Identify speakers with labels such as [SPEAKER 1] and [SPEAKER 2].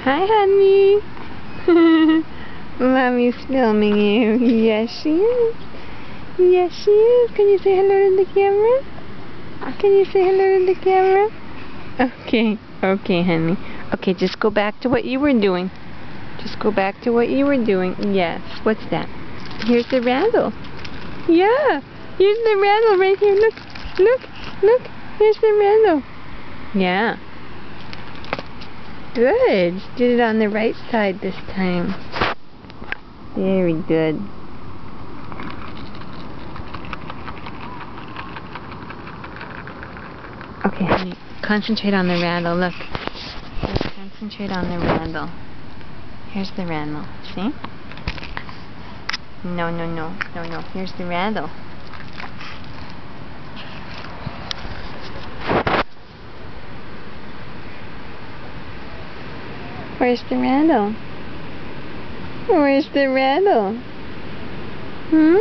[SPEAKER 1] Hi, honey. Mommy's filming you. Yes, she is. Yes, she is. Can you say hello to the camera? Can you say hello to the camera? Okay. Okay, honey. Okay, just go back to what you were doing. Just go back to what you were doing. Yes. What's that? Here's the rattle. Yeah. Here's the rattle right here. Look. Look. Look. Here's the rattle. Yeah. Good. Did it on the right side this time. Very good. Okay, honey. Concentrate on the rattle. Look. Concentrate on the rattle. Here's the rattle. See? No, no, no. No, no. Here's the rattle. Where's the rattle? Where's the rattle? Hmm?